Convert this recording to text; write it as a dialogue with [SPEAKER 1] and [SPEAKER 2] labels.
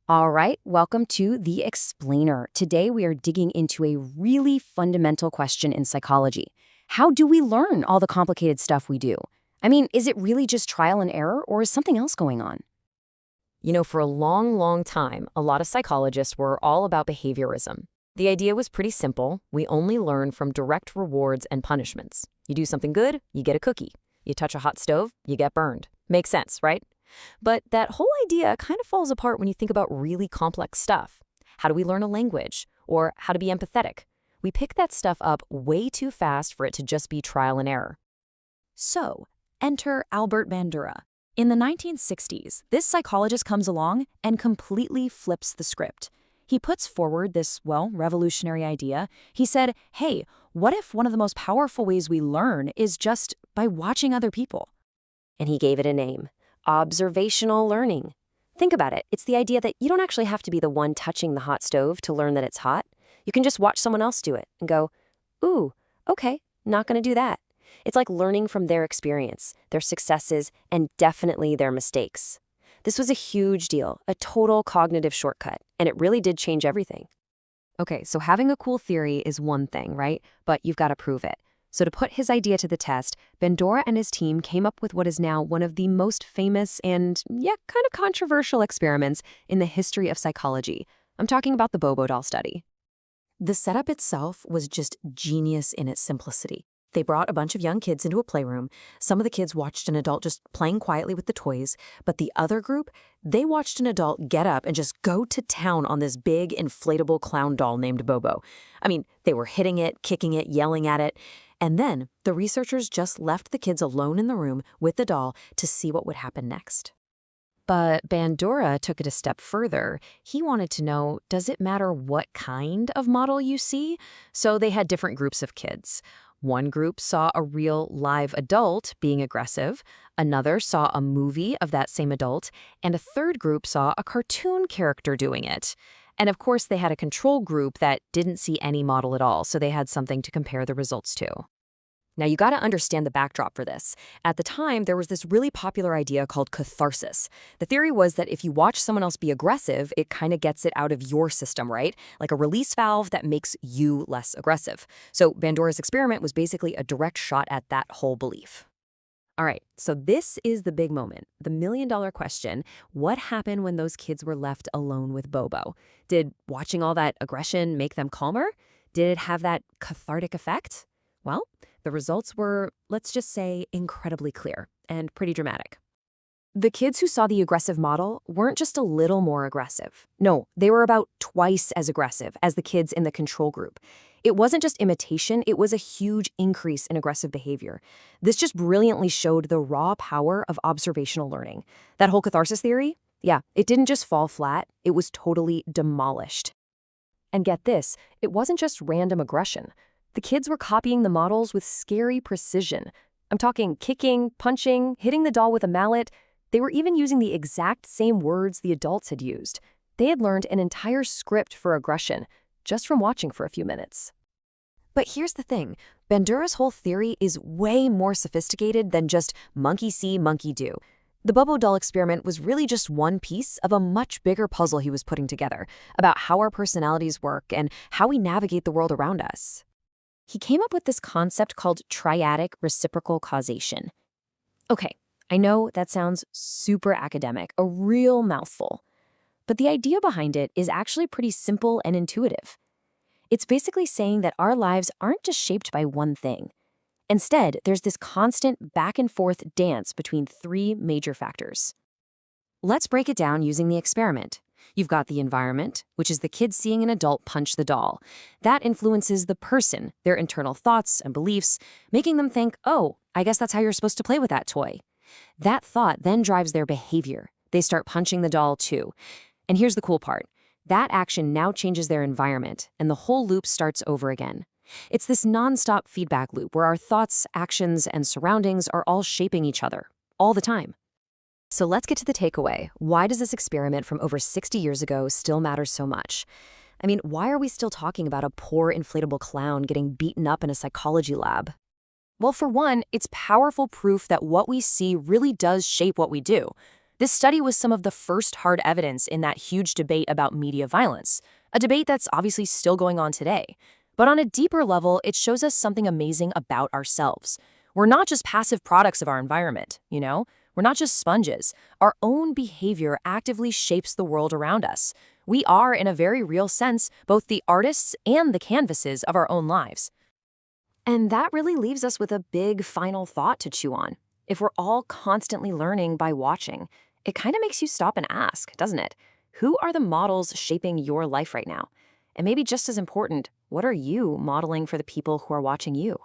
[SPEAKER 1] All right, welcome to The Explainer. Today we are digging into a really fundamental question in psychology. How do we learn all the complicated stuff we do? I mean, is it really just trial and error, or is something else going on?
[SPEAKER 2] For a long, long time, a lot of psychologists were all about behaviorism. The idea was pretty simple. We only learn from direct rewards and punishments. You do something good, you get a cookie. You touch a hot stove, you get burned. Makes sense, right? But that whole idea kind of falls apart when you think about really complex stuff. How do we learn a language? Or how to be empathetic? We pick that stuff up way too fast for it to just be trial and error.
[SPEAKER 3] So, enter Albert Bandura. In the 1960s, this psychologist comes along and completely flips the script. He puts forward this, revolutionary idea. He said, hey, what if one of the most powerful ways we learn is just by watching other people?
[SPEAKER 1] And he gave it a name: observational learning. Think about it. It's the idea that you don't actually have to be the one touching the hot stove to learn that it's hot. You can just watch someone else do it and go, ooh, okay, not going to do that. It's like learning from their experience, their successes, and definitely their mistakes. This was a huge deal, a total cognitive shortcut, and it really did change everything. Okay, so having a cool theory is one thing, right? But you've got to prove it. So to put his idea to the test, Bandura and his team came up with what is now one of the most famous and, kind of controversial experiments in the history of psychology. I'm talking about the Bobo doll study.
[SPEAKER 3] The setup itself was just genius in its simplicity. They brought a bunch of young kids into a playroom. Some of the kids watched an adult just playing quietly with the toys, but the other group, they watched an adult get up and just go to town on this big inflatable clown doll named Bobo. I mean, they were hitting it, kicking it, yelling at it. And then the researchers just left the kids alone in the room with the doll to see what would happen next.
[SPEAKER 2] But Bandura took it a step further. He wanted to know, does it matter what kind of model you see? So they had different groups of kids. One group saw a real live adult being aggressive, another saw a movie of that same adult, and a third group saw a cartoon character doing it. And of course, they had a control group that didn't see any model at all, so they had something to compare the results to.
[SPEAKER 1] Now, you got to understand the backdrop for this. At the time, there was this really popular idea called catharsis. The theory was that if you watch someone else be aggressive, it kind of gets it out of your system, right? Like a release valve that makes you less aggressive. So Bandura's experiment was basically a direct shot at that whole belief. All right, so this is the big moment, the million-dollar question. What happened when those kids were left alone with Bobo? Did watching all that aggression make them calmer? Did it have that cathartic effect? Well, the results were, let's just say, incredibly clear and pretty dramatic. The kids who saw the aggressive model weren't just a little more aggressive. No, they were about twice as aggressive as the kids in the control group. It wasn't just imitation, it was a huge increase in aggressive behavior. This just brilliantly showed the raw power of observational learning. That whole catharsis theory, it didn't just fall flat, it was totally demolished. And get this, it wasn't just random aggression. The kids were copying the models with scary precision. I'm talking kicking, punching, hitting the doll with a mallet. They were even using the exact same words the adults had used. They had learned an entire script for aggression just from watching for a few minutes. But here's the thing. Bandura's whole theory is way more sophisticated than just monkey see, monkey do. The Bobo doll experiment was really just one piece of a much bigger puzzle he was putting together about how our personalities work and how we navigate the world around us. He came up with this concept called triadic reciprocal causation. Okay, I know that sounds super academic, a real mouthful. But the idea behind it is actually pretty simple and intuitive. It's basically saying that our lives aren't just shaped by one thing. Instead, there's this constant back and forth dance between three major factors. Let's break it down using the experiment. You've got the environment, which is the kid seeing an adult punch the doll. That influences the person, their internal thoughts and beliefs, making them think, oh, I guess that's how you're supposed to play with that toy. That thought then drives their behavior. They start punching the doll too. And here's the cool part. That action now changes their environment, and the whole loop starts over again. It's this nonstop feedback loop where our thoughts, actions, and surroundings are all shaping each other, all the time. So let's get to the takeaway. Why does this experiment from over 60 years ago still matter so much? I mean, why are we still talking about a poor inflatable clown getting beaten up in a psychology lab? Well, for one, it's powerful proof that what we see really does shape what we do. This study was some of the first hard evidence in that huge debate about media violence, a debate that's obviously still going on today. But on a deeper level, it shows us something amazing about ourselves. We're not just passive products of our environment, you know? We're not just sponges. Our own behavior actively shapes the world around us. We are, in a very real sense, both the artists and the canvases of our own lives. And that really leaves us with a big final thought to chew on. If we're all constantly learning by watching, it kind of makes you stop and ask, doesn't it? Who are the models shaping your life right now? And maybe just as important, what are you modeling for the people who are watching you?